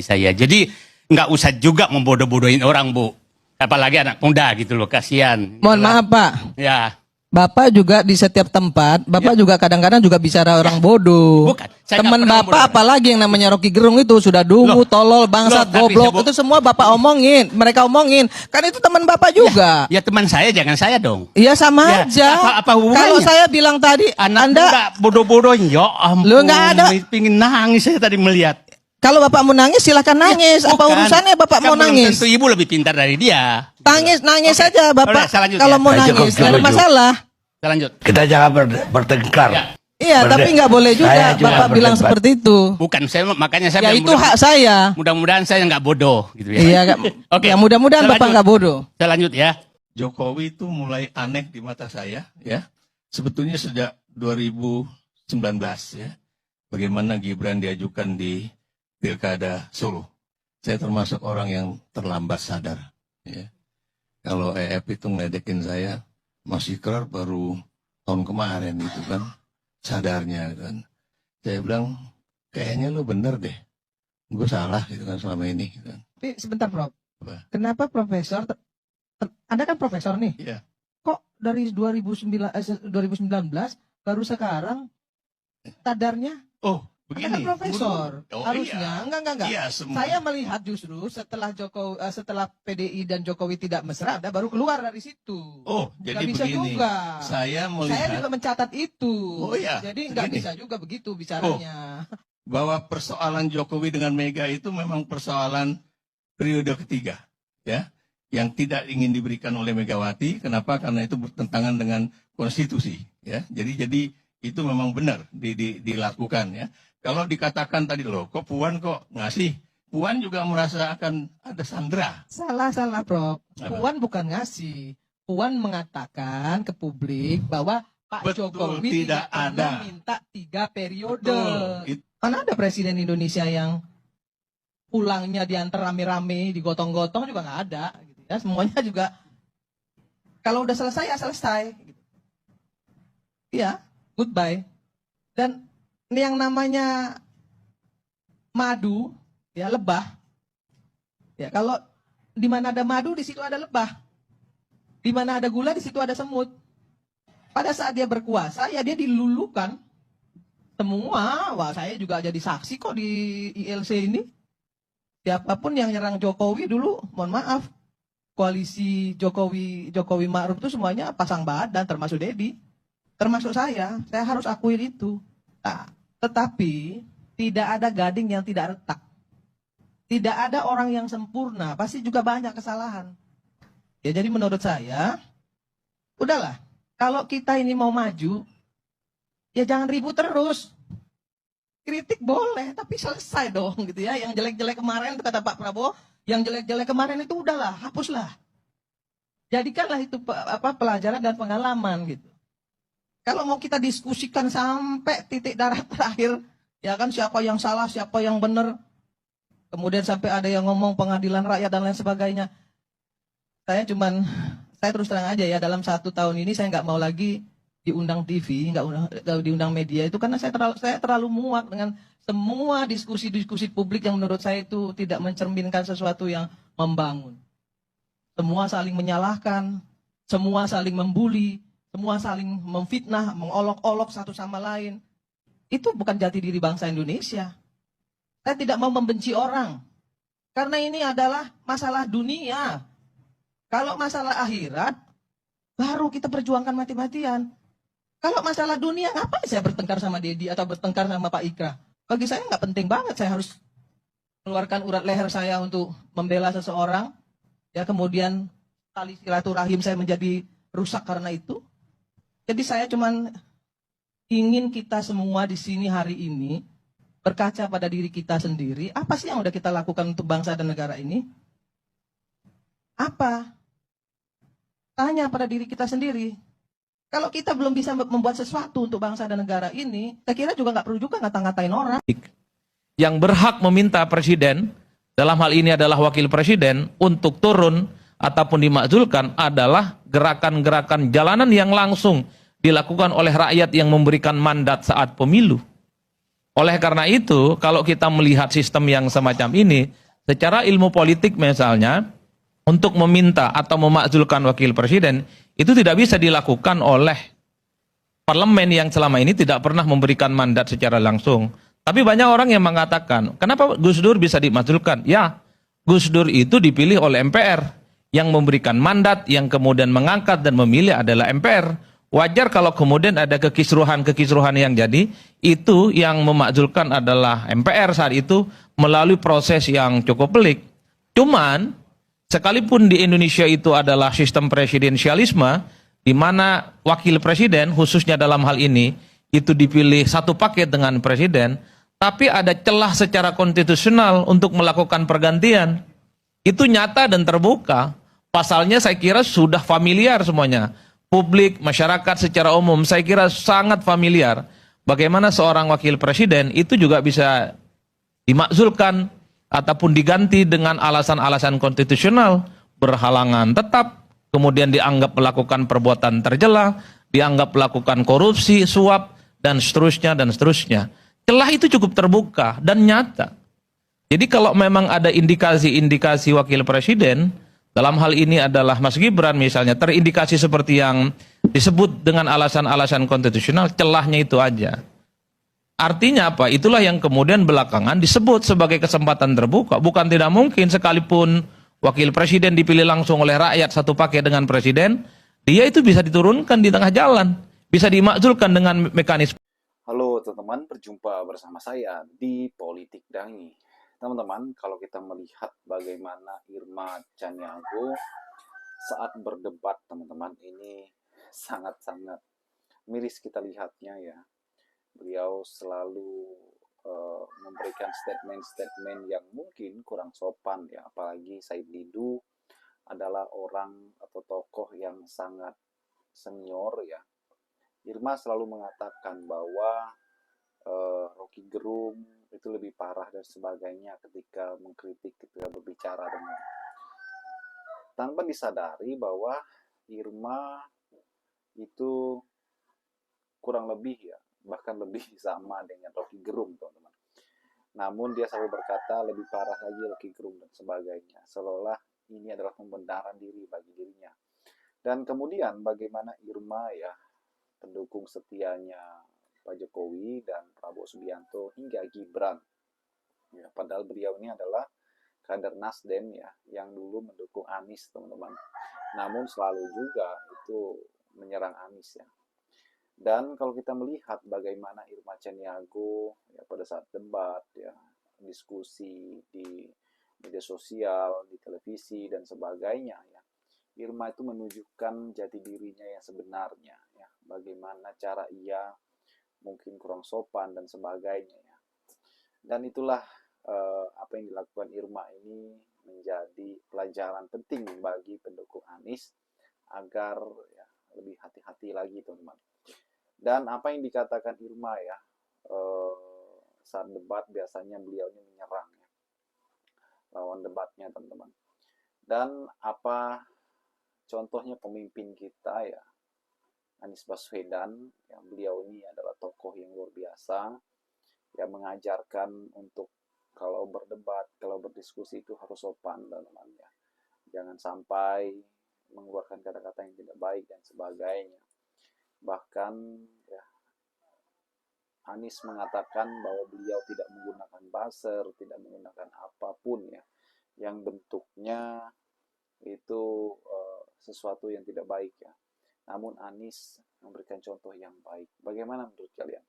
saya. Jadi nggak usah juga membodoh-bodohin orang, Bu. Apalagi anak muda gitu loh, kasihan. Mohon maaf Pak, Ya. Bapak juga di setiap tempat, Bapak juga kadang-kadang juga bicara orang bodoh. Bukan, saya Teman nggak pernah Bapak bodoh. apalagi yang namanya Rocky Gerung itu sudah dungu, tolol, bangsat, tapi goblok, saya itu semua Bapak omongin, mereka omongin. Kan itu teman Bapak juga. Ya teman saya, jangan saya dong. Iya sama Ya, aja. apa hubungannya? Kalau saya bilang tadi, Anak Anda muda bodoh-bodohin, ya ampun. Lu nggak ada. Pingin nangis saya tadi melihat. kalau Bapak mau nangis silahkan nangis. Apa Bukan. urusannya Bapak Kan mau belum nangis? tentu ibu lebih pintar dari dia. Nangis Oke. saja Bapak. Boleh, saya lanjut Kalau ya. mau Saya nangis, cukup nggak ada setuju. masalah. Kita lanjut. Kita jangan bertengkar. Ya. Iya, tapi nggak boleh juga Saya juga Bapak bilang berdebat. seperti itu. Bukan, makanya saya Ya bilang itu hak saya. mudah-mudahan saya nggak bodoh gitu ya. Iya, Oke. ya mudah-mudahan Saya Bapak lanjut. nggak bodoh. Saya lanjut ya. Jokowi itu mulai aneh di mata saya ya. Sebetulnya sejak 2019 ya. Bagaimana Gibran diajukan di Pilkada Solo. Saya termasuk orang yang terlambat sadar ya. Kalau EF itu ngeledekin saya masih kelar baru tahun kemarin itu kan sadarnya kan. Saya bilang kayaknya lu bener deh. Gue salah gitu kan selama ini gitu kan. Tapi sebentar, Prof. Apa? Kenapa Profesor Anda kan profesor nih. Iya. Kok dari 2019 baru sekarang sadarnya? Oh, Anda begini. kan profesor. Oh, Harusnya iya. enggak. Iya, semua. Saya melihat justru setelah PDI dan Jokowi tidak mesra, Anda baru keluar dari situ. Oh, jadi Nggak bisa begini. juga. Saya Saya melihat juga mencatat itu. Oh, iya. Jadi nggak Begini. bisa juga begitu bicaranya. bahwa persoalan Jokowi dengan Mega itu memang persoalan periode ketiga, ya, yang tidak ingin diberikan oleh Megawati. Kenapa? Karena itu bertentangan dengan konstitusi, ya. Jadi itu memang benar dilakukan, ya. Kalau dikatakan tadi loh, kok Puan kok ngasih? Puan juga merasa akan ada sandera. Salah, Prof. Apa? Puan bukan ngasih. Puan mengatakan ke publik bahwa Pak Betul, Jokowi tidak pernah ada. minta 3 periode. Betul. Mana ada presiden Indonesia yang pulangnya diantar rame-rame, digotong-gotong juga nggak ada. Gitu ya. Semuanya juga kalau udah selesai ya selesai. Gitu. Iya, goodbye. Dan ini yang namanya madu, ya lebah. Ya kalau di mana ada madu di situ ada lebah. Di mana ada gula di situ ada semut. Pada saat dia berkuasa ya dia dilulukan. Semua, wah saya juga jadi saksi kok di ILC ini. Siapapun yang nyerang Jokowi dulu, mohon maaf, koalisi Jokowi Ma'ruf itu semuanya pasang badan, termasuk Dedi, termasuk saya harus akuin itu. Nah, tetapi tidak ada gading yang tidak retak, tidak ada orang yang sempurna, pasti juga banyak kesalahan. Ya jadi menurut saya, udahlah, kalau kita ini mau maju, ya jangan ribut terus. Kritik boleh, tapi selesai dong gitu ya. Yang jelek-jelek kemarin, kata Pak Prabowo, yang jelek-jelek kemarin itu udahlah, hapuslah. Jadikanlah itu pelajaran dan pengalaman gitu. Kalau mau kita diskusikan sampai titik darah terakhir, ya kan siapa yang salah, siapa yang benar. Kemudian sampai ada yang ngomong pengadilan rakyat dan lain sebagainya. Saya terus terang aja ya, dalam 1 tahun ini saya nggak mau lagi diundang TV, nggak diundang media itu karena saya terlalu muak dengan semua diskusi-diskusi publik yang menurut saya itu tidak mencerminkan sesuatu yang membangun. Semua saling menyalahkan, semua saling membuli, semua saling memfitnah, mengolok-olok satu sama lain. Itu bukan jati diri bangsa Indonesia. Saya tidak mau membenci orang, karena ini adalah masalah dunia. Kalau masalah akhirat, baru kita perjuangkan mati-matian. Kalau masalah dunia, ngapain saya bertengkar sama Dedi atau bertengkar sama Pak Ikra? Bagi saya nggak penting banget, saya harus keluarkan urat leher saya untuk membela seseorang. Ya kemudian tali silaturahim saya menjadi rusak karena itu. Jadi saya cuman ingin kita semua di sini hari ini berkaca pada diri kita sendiri. Apa sih yang udah kita lakukan untuk bangsa dan negara ini? Apa? Tanya pada diri kita sendiri. Kalau kita belum bisa membuat sesuatu untuk bangsa dan negara ini, saya kira juga nggak perlu juga ngata-ngatain orang. Yang berhak meminta presiden, dalam hal ini adalah wakil presiden, untuk turun ataupun dimakzulkan adalah gerakan-gerakan jalanan yang langsung dilakukan oleh rakyat yang memberikan mandat saat pemilu. Oleh karena itu, kalau kita melihat sistem yang semacam ini, secara ilmu politik misalnya, untuk meminta atau memakzulkan wakil presiden, itu tidak bisa dilakukan oleh parlemen yang selama ini tidak pernah memberikan mandat secara langsung. Tapi banyak orang yang mengatakan, kenapa Gus Dur bisa dimakzulkan? Ya, Gus Dur itu dipilih oleh MPR, yang memberikan mandat, yang kemudian mengangkat dan memilih adalah MPR. Wajar kalau kemudian ada kekisruhan-kekisruhan yang jadi, itu yang memakzulkan adalah MPR saat itu melalui proses yang cukup pelik. Cuman, sekalipun di Indonesia itu adalah sistem presidensialisme, di mana wakil presiden, khususnya dalam hal ini, itu dipilih satu paket dengan presiden, tapi ada celah secara konstitusional untuk melakukan pergantian. Itu nyata dan terbuka. Pasalnya saya kira sudah familiar semuanya. Publik, masyarakat secara umum, saya kira sangat familiar. Bagaimana seorang wakil presiden itu juga bisa dimakzulkan ataupun diganti dengan alasan-alasan konstitusional, berhalangan tetap, kemudian dianggap melakukan perbuatan tercela, dianggap melakukan korupsi, suap, dan seterusnya, dan seterusnya. Celah itu cukup terbuka dan nyata. Jadi kalau memang ada indikasi-indikasi wakil presiden, dalam hal ini adalah Mas Gibran misalnya, terindikasi seperti yang disebut dengan alasan-alasan konstitusional, celahnya itu aja. Artinya apa? Itulah yang kemudian belakangan disebut sebagai kesempatan terbuka. Bukan tidak mungkin sekalipun wakil presiden dipilih langsung oleh rakyat satu paket dengan presiden, dia itu bisa diturunkan di tengah jalan. Bisa dimakzulkan dengan mekanisme. Halo teman-teman, berjumpa bersama saya di Politik Dangi. Teman-teman, kalau kita melihat bagaimana Irma Chaniago saat berdebat, teman-teman, ini sangat-sangat miris kita lihatnya ya. Beliau selalu memberikan statement-statement yang mungkin kurang sopan ya, apalagi Said Didu adalah orang atau tokoh yang sangat senior ya. Irma selalu mengatakan bahwa Rocky Gerung itu lebih parah dan sebagainya ketika mengkritik, ketika berbicara dengan tanpa disadari bahwa Irma itu kurang lebih ya, bahkan lebih sama dengan Rocky Gerung, teman-teman. Namun dia selalu berkata lebih parah lagi Rocky Gerung dan sebagainya, seolah ini adalah pembenaran diri bagi dirinya. Dan kemudian bagaimana Irma ya, pendukung setianya Pak Jokowi dan Prabowo Subianto hingga Gibran. Ya, padahal beliau ini adalah kader Nasdem ya, yang dulu mendukung Anies, teman-teman. Namun selalu juga itu menyerang Anies ya. Dan kalau kita melihat bagaimana Irma Chaniago ya, pada saat debat ya, diskusi di media sosial, di televisi dan sebagainya ya, Irma itu menunjukkan jati dirinya yang sebenarnya ya, bagaimana cara ia mungkin kurang sopan dan sebagainya ya. Dan itulah apa yang dilakukan Irma ini menjadi pelajaran penting bagi pendukung Anies agar ya, lebih hati-hati lagi, teman-teman. Dan apa yang dikatakan Irma ya, saat debat biasanya beliau ini menyerang ya, lawan debatnya, teman-teman. Dan apa contohnya pemimpin kita ya, Anies Baswedan, yang beliau ini adalah tokoh yang luar biasa, yang mengajarkan untuk kalau berdebat, kalau berdiskusi itu harus sopan, teman-teman ya. Jangan sampai mengeluarkan kata-kata yang tidak baik dan sebagainya. Bahkan ya, Anies mengatakan bahwa beliau tidak menggunakan buzzer, tidak menggunakan apapun ya, yang bentuknya itu sesuatu yang tidak baik ya. Namun Anies memberikan contoh yang baik. Bagaimana menurut kalian?